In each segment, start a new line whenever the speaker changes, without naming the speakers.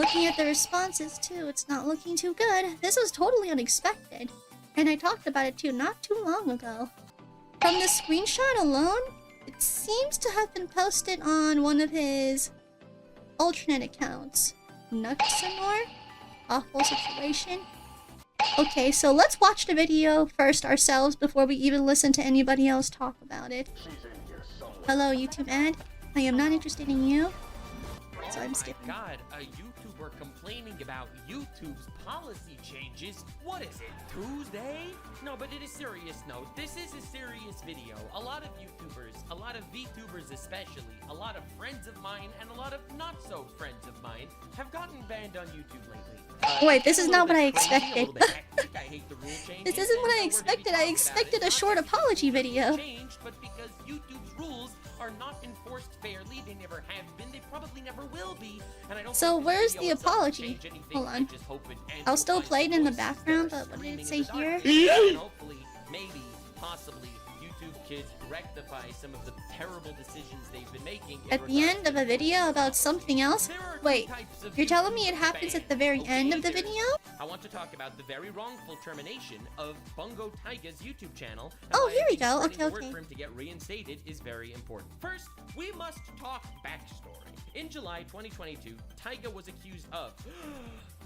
Looking at the responses too, it's not looking too good. This was totally unexpected. And I talked about it too not too long ago. From the screenshot alone, it seems to have been posted on one of his alternate accounts. Nuxanor? Awful situation. Okay, so let's watch the video first ourselves before we even listen to anybody else talk about it. Hello, YouTube ad. I am not interested in you. So I'm skipping.
Oh my god, a YouTuber complaining about YouTube's policy changes? What is it, Tuesday? No, but it is serious note. This is a serious video. A lot of YouTubers, a lot of VTubers especially, a lot of friends of mine, and a lot of not so friends of mine have gotten banned on YouTube lately.
Wait, this is not what I expected.
This
isn't what I expected. I expected a short apology video.
But because YouTube's rules are not enforced fairly, they never have been, they probably never will be. And I don't
So where's the apology? Hold on. I'll still play it in the background, but what did it say here?
And hopefully, maybe, possibly, YouTube kids rectify some of the terrible decisions they've been making.
At the end of a video about something else? Wait, you're telling me it happens at the very end of the video?
I want to talk about the very wrongful termination of BungoTaiga's YouTube channel.
Oh, here we go. Okay,
for him to get reinstated is very important. First, we must talk backstory. In July 2022, Taiga was accused of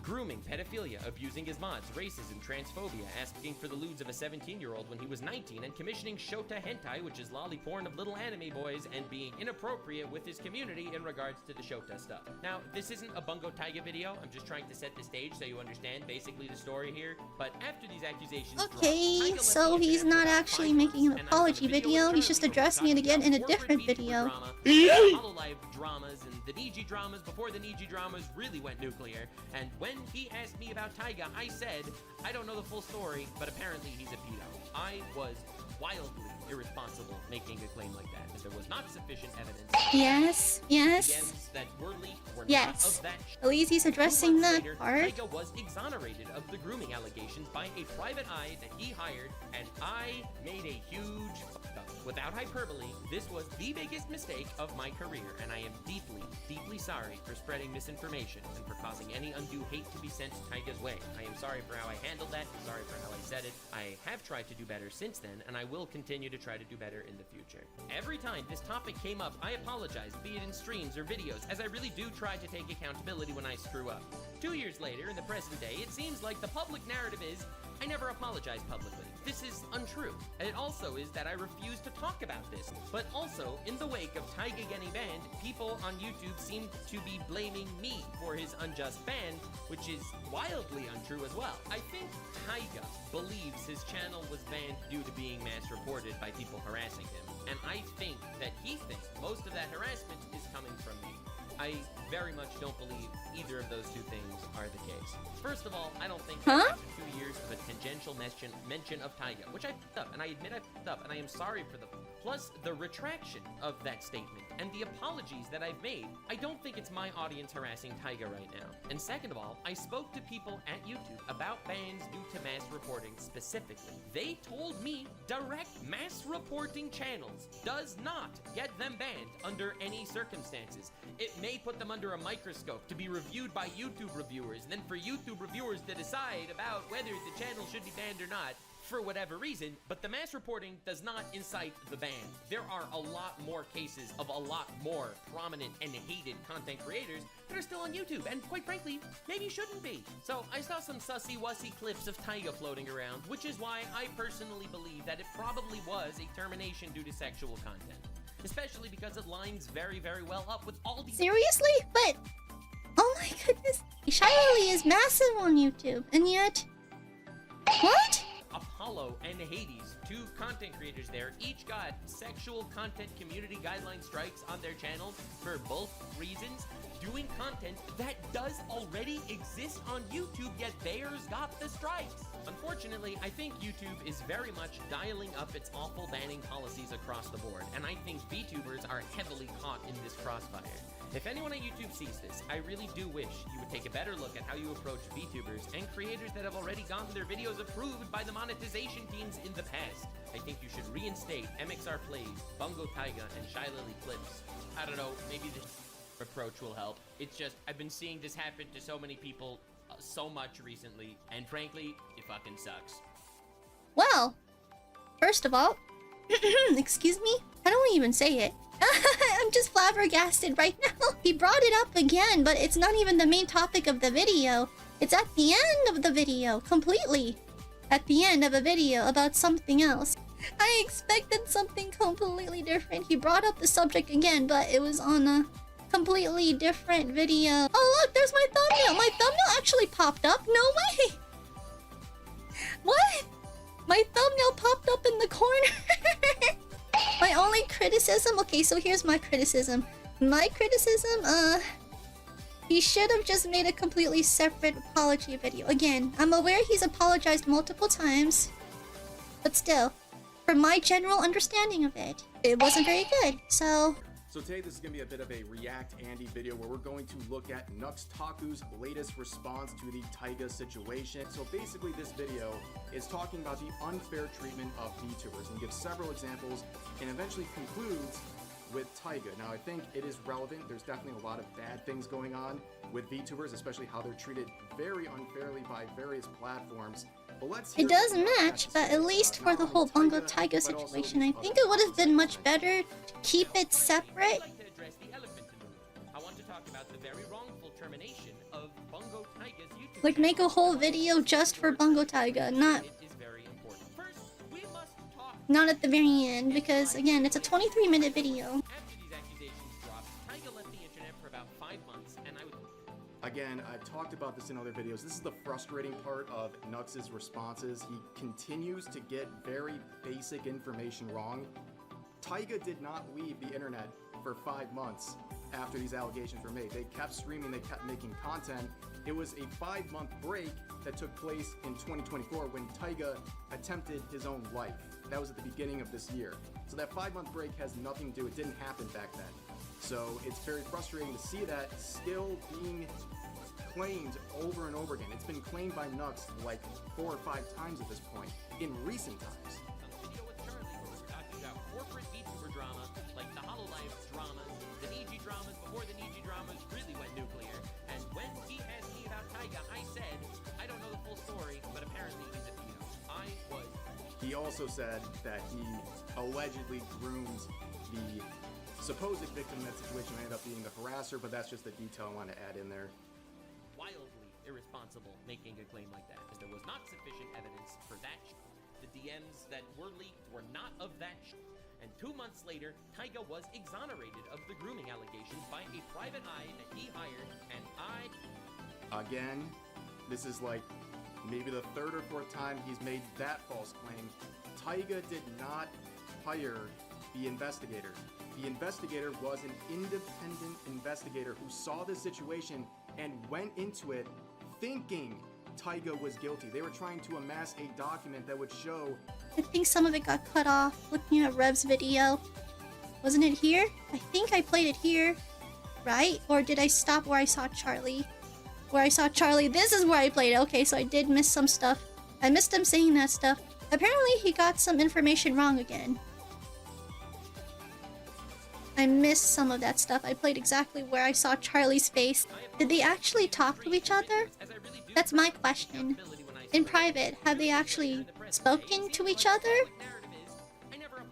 grooming, pedophilia, abusing his mods, racism, transphobia, asking for the lewds of a 17-year-old when he was 19, and commissioning shota hentai, which is lolly porn of little anime boys, and being inappropriate with his community in regards to the shota stuff. Now, this isn't a BungoTaiga video. I'm just trying to set the stage so you understand basically the story here. But after these accusations
okay, so he's not actually making an apology video. He's just addressing it again in a different video.
Hololive dramas and the Niji dramas before the Niji dramas really went nuclear. And when he asked me about Taiga, I said, I don't know the full story, but apparently he's a pedo. I was wildly irresponsible making a claim like that. There was not sufficient evidence.
Yes, yes.
That were leaked were
yes.
not of that.
At least he's addressing that part.
Taiga was exonerated of the grooming allegations by a private eye that he hired, and I made a huge fuck-up. Without hyperbole, this was the biggest mistake of my career, and I am deeply, deeply sorry for spreading misinformation and for causing any undue hate to be sent Taiga's way. I am sorry for how I handled that, I'm sorry for how I said it. I have tried to do better since then, and I will continue to try to do better in the future. Every time this topic came up, I apologized, be it in streams or videos, as I really do try to take accountability when I screw up. 2 years later, in the present day, it seems like the public narrative is, I never apologized publicly. This is untrue. And it also is that I refuse to talk about this. But also, in the wake of Taiga getting banned, people on YouTube seem to be blaming me for his unjust ban, which is wildly untrue as well. I think Taiga believes his channel was banned due to being mass reported by people harassing him. And I think that he thinks most of that harassment is coming from me. I very much don't believe either of those two things are the case. First of all, I don't think after 2 years of a tangential mention of Taiga, which I f***ed up, and I admit I f***ed up, and I am sorry for the plus the retraction of that statement and the apologies that I've made, I don't think it's my audience harassing Taiga right now. And second of all, I spoke to people at YouTube about bans due to mass reporting specifically. They told me direct mass reporting channels does not get them banned under any circumstances. It may put them under a microscope to be reviewed by YouTube reviewers, and then for YouTube reviewers to decide about whether the channel should be banned or not, for whatever reason, but the mass reporting does not incite the ban. There are a lot more cases of a lot more prominent and hated content creators that are still on YouTube, and quite frankly, maybe shouldn't be. So I saw some sussy-wussy clips of Taiga floating around, which is why I personally believe that it probably was a termination due to sexual content. Especially because it lines very, very well up with all these—
Seriously? But, oh my goodness, Shiley is massive on YouTube, and yet, what?
Apollo and Hades, two content creators there, each got sexual content community guideline strikes on their channels for both reasons, doing content that does already exist on YouTube, yet theirs got the strikes. Unfortunately, I think YouTube is very much dialing up its awful banning policies across the board, and I think VTubers are heavily caught in this crossfire. If anyone at YouTube sees this, I really do wish you would take a better look at how you approach VTubers and creators that have already gotten their videos approved by the monetization teams in the past. I think you should reinstate MXR Plays, BungoTaiga, and Shiley Clips. I don't know, maybe this approach will help. It's just, I've been seeing this happen to so many people so much recently, and frankly, it fucking sucks.
Well, first of all, excuse me? I don't even say it. I'm just flabbergasted right now. He brought it up again, but it's not even the main topic of the video. It's at the end of the video, completely. At the end of a video about something else. I expected something completely different. He brought up the subject again, but it was on a completely different video. Oh look, there's my thumbnail! My thumbnail actually popped up? No way! What? My thumbnail popped up in the corner. My only criticism... Okay, so here's my criticism. My criticism, he should have just made a completely separate apology video. Again, I'm aware he's apologized multiple times. But still, from my general understanding of it, it wasn't very good, so...
So today this is going to be a bit of a React Andy video where we're going to look at Taku's latest response to the Taiga situation. So basically this video is talking about the unfair treatment of VTubers and gives several examples and eventually concludes with Taiga. Now I think it is relevant. There's definitely a lot of bad things going on with VTubers, especially how they're treated very unfairly by various platforms. But let's
it does match, but at least for the whole BungoTaiga situation, I think it would have been much better to keep it separate.
I'd like to address the elephant in the room. I want to talk about the very wrongful termination of BungoTaiga's YouTube
Like make a whole video just for BungoTaiga, not
It is very important. First, we must talk.
not at the very end, because again, it's a 23-minute video.
After these accusations dropped, Taiga left the internet for about 5 months, and I would...
Again, I've talked about this in other videos. This is the frustrating part of Nux's responses. He continues to get very basic information wrong. Taiga did not leave the internet for 5 months after these allegations were made. They kept streaming, they kept making content. It was a 5-month break that took place in 2024 when Taiga attempted his own life. That was at the beginning of this year. So that 5-month break has nothing to do, it didn't happen back then. So it's very frustrating to see that still being claimed over and over again. It's been claimed by Nux like 4 or 5 times at this point in recent times.
On the video with Charlie, where we were talking about corporate VTuber drama, like the HoloLive dramas, the Niji dramas before the Niji dramas really went nuclear. And when he asked me about Taiga, I said, I don't know the full story, but apparently he's a pedo. I was...
He also said that he allegedly groomed the supposed victim in that situation ended up being the harasser, but that's just a detail I want to add in there.
Wildly irresponsible making a claim like that, as there was not sufficient evidence for that. The DMs that were leaked were not of that. And 2 months later, Taiga was exonerated of the grooming allegations by a private eye that he hired, and
Again, this is like maybe the 3rd or 4th time he's made that false claim. Taiga did not hire the investigator. The investigator was an independent investigator who saw the situation and went into it thinking Taiga was guilty. They were trying to amass a document that would show...
I think some of it got cut off looking at Rev's video. Wasn't it here? I think I played it here, right? Or did I stop where I saw Charlie? Where I saw Charlie, this is where I played it. Okay, so I did miss some stuff. I missed him saying that stuff. Apparently he got some information wrong again. I missed some of that stuff. I played exactly where I saw Charlie's face. Did they actually talk to each other? That's my question. In private, have they actually spoken to each other?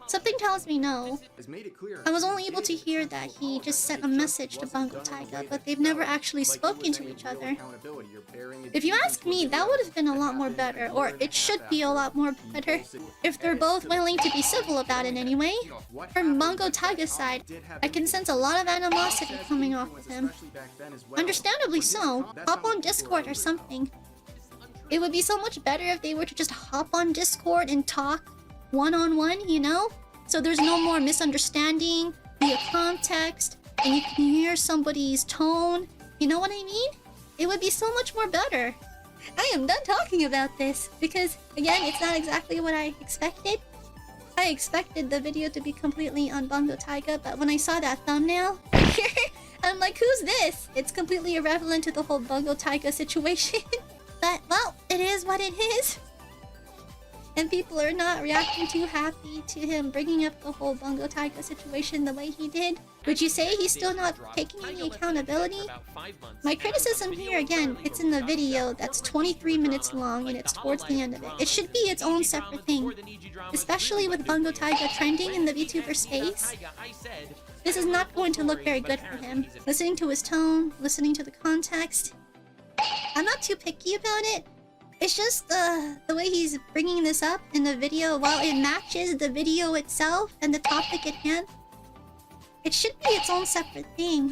Something tells me no.
has made it clear
I was only able to hear that he just sent a message to BungoTaiga, but they've never actually spoken to each other. If you ask me, that would have been a lot more better, or it should be a lot more better, if they're both willing to be civil about it anyway. From BungoTaiga's side, I can sense a lot of animosity coming off of him. Understandably so. Hop on Discord or something. It would be so much better if they were to just hop on Discord and talk one-on-one, you know? So there's no more misunderstanding via context, and you can hear somebody's tone. You know what I mean? It would be so much more better. I am done talking about this, because, again, it's not exactly what I expected. I expected the video to be completely on BungoTaiga, but when I saw that thumbnail, I'm like, who's this? It's completely irrelevant to the whole BungoTaiga situation. But, well, it is what it is. And people are not reacting too happy to him bringing up the whole BungoTaiga situation the way he did. Would you say he's still not taking any accountability? My criticism here again, it's in the video that's 23 minutes long and it's towards the end of it. It should be its own separate thing. Especially with BungoTaiga trending in the VTuber space. This is not going to look very good for him. Listening to his tone, listening to the context. I'm not too picky about it. It's just the way he's bringing this up in the video, while it matches the video itself and the topic at hand. It should be its own separate thing.